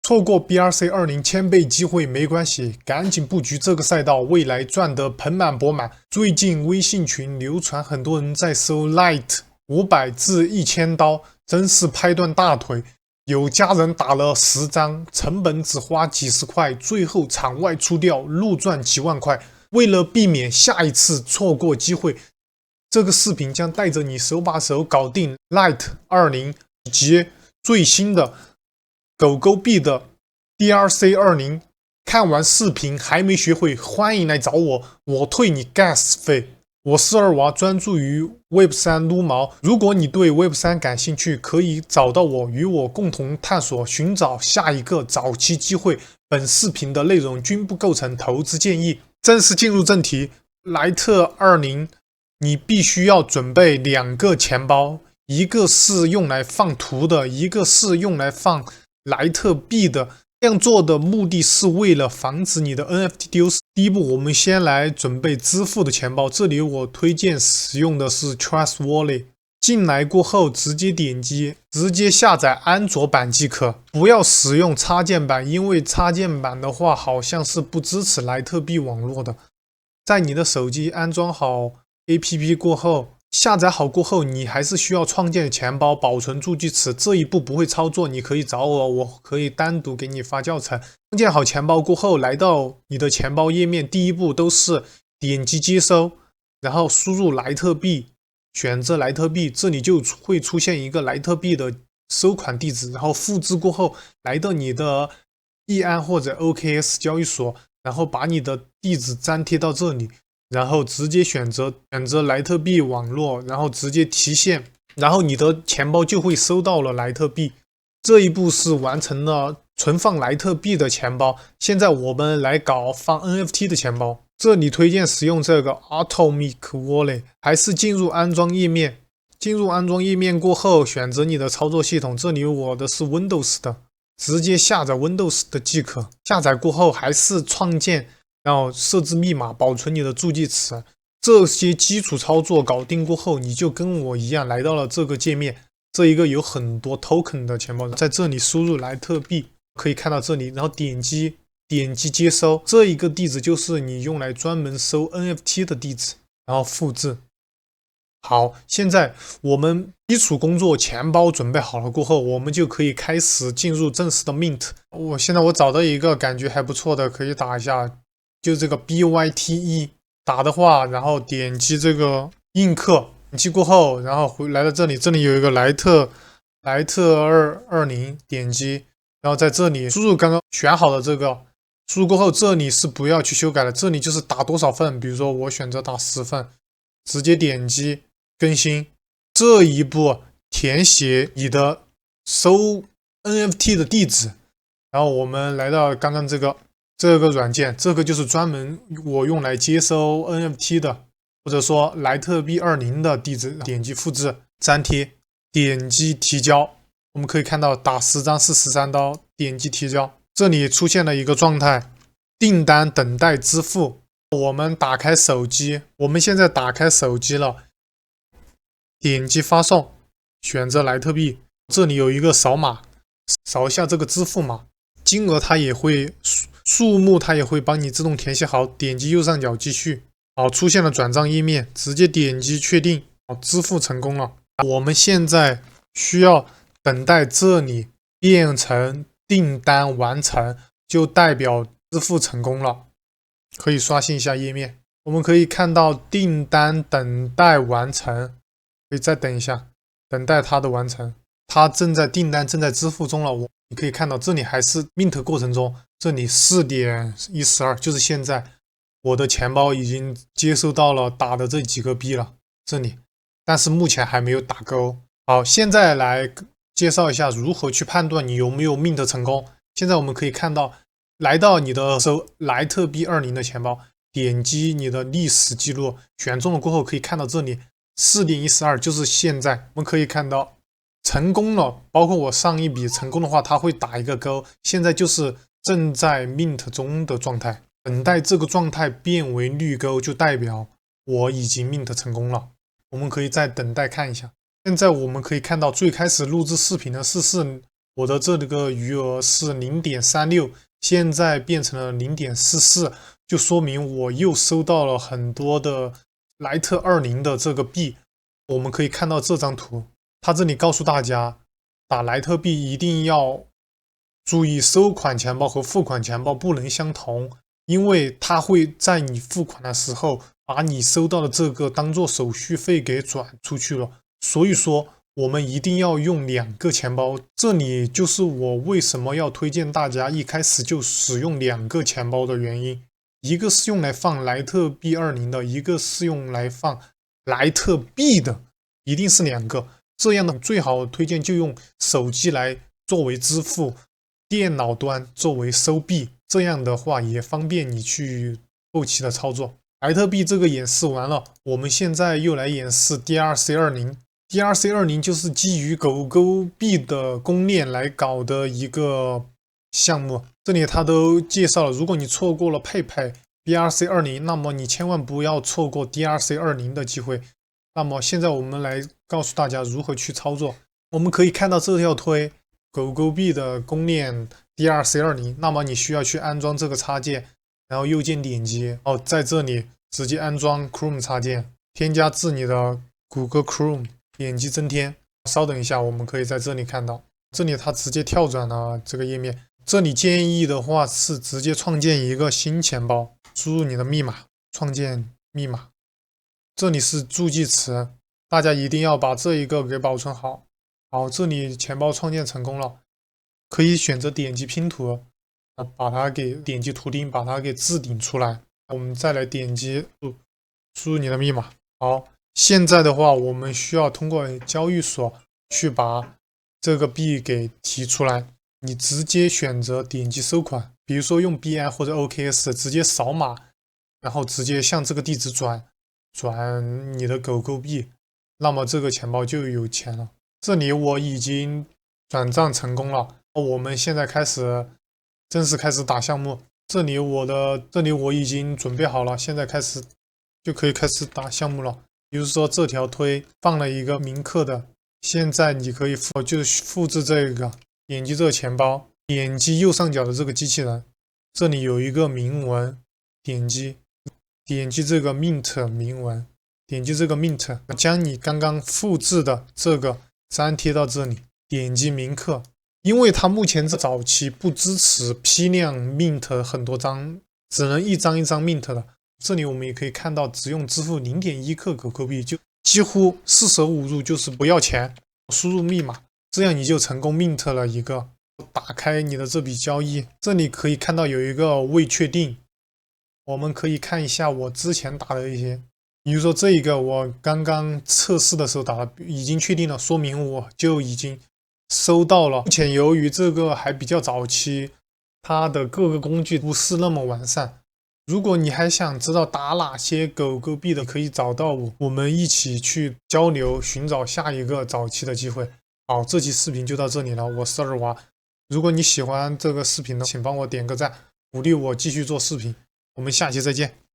错过 BRC201000倍机会没关系，赶紧布局这个赛道，未来赚得盆满钵满。最近微信群流传很多人在收 Light 500至1000刀，真是拍断大腿。有家人打了10张，成本只花几十块，最后场外出掉，路赚几万块。为了避免下一次错过机会，这个视频将带着你手把手搞定 Light 20以及最新的狗狗币的 BRC20。看完视频还没学会，欢迎来找我，我退你 gas 费。我是二娃，专注于 Web3 撸毛。如果你对 Web3 感兴趣，可以找到我，与我共同探索，寻找下一个早期机会。本视频的内容均不构成投资建议。正式进入正题，莱特20，你必须要准备2个钱包，一个是用来放图的，一个是用来放莱特币的。这样做的目的是为了防止你的 NFT 丢失。第一步，我们先来准备支付的钱包。这里我推荐使用的是 Trust Wallet。进来过后，直接点击，直接下载安卓版即可，不要使用插件版，因为插件版的话好像是不支持莱特币网络的。在你的手机安装好 APP 过后，下载好过后，你还是需要创建钱包，保存助记词。这一步不会操作，你可以找我，我可以单独给你发教程。创建好钱包过后，来到你的钱包页面，第一步都是点击接收，然后输入莱特币，选择莱特币，这里就会出现一个莱特币的收款地址，然后复制过后，来到你的易安或者 OKX 交易所，然后把你的地址粘贴到这里。然后直接选择莱特币网络，然后直接提现，然后你的钱包就会收到了莱特币。这一步是完成了存放莱特币的钱包。现在我们来搞放 NFT 的钱包。这里推荐使用这个 Atomic Wallet， 还是进入安装页面。进入安装页面过后，选择你的操作系统。这里我的是 Windows 的，直接下载 Windows 的即可。下载过后还是创建。然后设置密码，保存你的助记词，这些基础操作搞定过后，你就跟我一样来到了这个界面。这一个有很多 token 的钱包，在这里输入莱特币，可以看到这里，然后点击接收，这一个地址就是你用来专门收 NFT 的地址，然后复制。好，现在我们基础工作钱包准备好了过后，我们就可以开始进入正式的 mint。现在我找到一个感觉还不错的，可以打一下。就这个 BYTE 打的话，然后点击这个印刻，点击过后，然后来到这里，这里有一个莱特220，点击，然后在这里输入刚刚选好的这个，输入过后，这里是不要去修改的，这里就是打多少份，比如说我选择打10份，直接点击更新。这一步填写你的收 NFT 的地址，然后我们来到刚刚这个软件，这个就是专门我用来接收 NFT 的，或者说莱特币20的地址，点击复制粘贴，点击提交。我们可以看到打10张是13刀，点击提交。这里出现了一个状态，订单等待支付。我们打开手机，我们现在打开手机了，点击发送，选择莱特币，这里有一个扫码，扫一下这个支付码，金额它也会数目它也会帮你自动填写好，点击右上角继续。好，出现了转账页面，直接点击确定。好，支付成功了。我们现在需要等待这里变成订单完成，就代表支付成功了。可以刷新一下页面，我们可以看到订单等待完成，可以再等一下，等待它的完成。它订单正在支付中了。你可以看到这里还是 mint 过程中，这里4.112，就是现在我的钱包已经接收到了打的这几个币了，这里，但是目前还没有打勾。好，现在来介绍一下如何去判断你有没有 mint 成功。现在我们可以看到，来到你的收莱特币20的钱包，点击你的历史记录，选中了过后可以看到这里 4.112，就是现在我们可以看到成功了，包括我上一笔成功的话，它会打一个勾。现在就是正在 mint 中的状态，等待这个状态变为绿勾，就代表我已经 mint 成功了。我们可以再等待看一下。现在我们可以看到最开始录制视频的是我的这个余额是0.36，现在变成了0.44，就说明我又收到了很多的莱特20的这个币。我们可以看到这张图，它这里告诉大家，打莱特币一定要注意收款钱包和付款钱包不能相同，因为它会在你付款的时候把你收到的这个当做手续费给转出去了。所以说我们一定要用2个钱包，这里就是我为什么要推荐大家一开始就使用2个钱包的原因。一个是用来放莱特币20的，一个是用来放莱特币的，一定是2个。这样的最好推荐就用手机来作为支付，电脑端作为收币，这样的话也方便你去后期的操作。莱特币这个演示完了，我们现在又来演示 DRC20。DRC20 就是基于狗狗币的公链来搞的一个项目，这里它都介绍了。如果你错过了佩佩 DRC20，那么你千万不要错过 DRC20 的机会。那么现在我们来告诉大家如何去操作。我们可以看到这条推狗狗币的公链 DRC20，那么你需要去安装这个插件，然后右键点击，在这里直接安装 Chrome 插件，添加至你的谷歌 Chrome。点击增添，稍等一下，我们可以在这里看到，这里它直接跳转了这个页面。这里建议的话是直接创建一个新钱包，输入你的密码，创建密码。这里是助记词，大家一定要把这一个给保存好。好，这里钱包创建成功了，可以选择点击拼图，把它给点击图钉，把它给置顶出来。我们再来点击输入你的密码。好。现在的话，我们需要通过交易所去把这个币给提出来。你直接选择点击收款，比如说用币安或者 OKX 直接扫码，然后直接向这个地址转你的狗狗币，那么这个钱包就有钱了。这里我已经转账成功了，我们现在正式开始打项目。这里我已经准备好了，现在就可以开始打项目了。比如说这条推放了一个铭刻的，现在你可以复制这个，点击这个钱包，点击右上角的这个机器人，这里有一个铭文，点击这个 mint 铭文，点击这个 mint， 将你刚刚复制的这个粘贴到这里，点击铭刻。因为它目前早期不支持批量 mint 很多张，只能一张一张 mint 的。这里我们也可以看到，只用支付0.1克狗狗币，就几乎四舍五入就是不要钱。输入密码，这样你就成功 mint 了一个。打开你的这笔交易，这里可以看到有一个未确定。我们可以看一下我之前打的一些，比如说这一个我刚刚测试的时候打的已经确定了，说明我就已经收到了。目前由于这个还比较早期，它的各个工具不是那么完善。如果你还想知道打哪些狗狗币的，可以找到我们一起去交流，寻找下一个早期的机会。好，这期视频就到这里了，我是二娃。如果你喜欢这个视频呢，请帮我点个赞，鼓励我继续做视频。我们下期再见。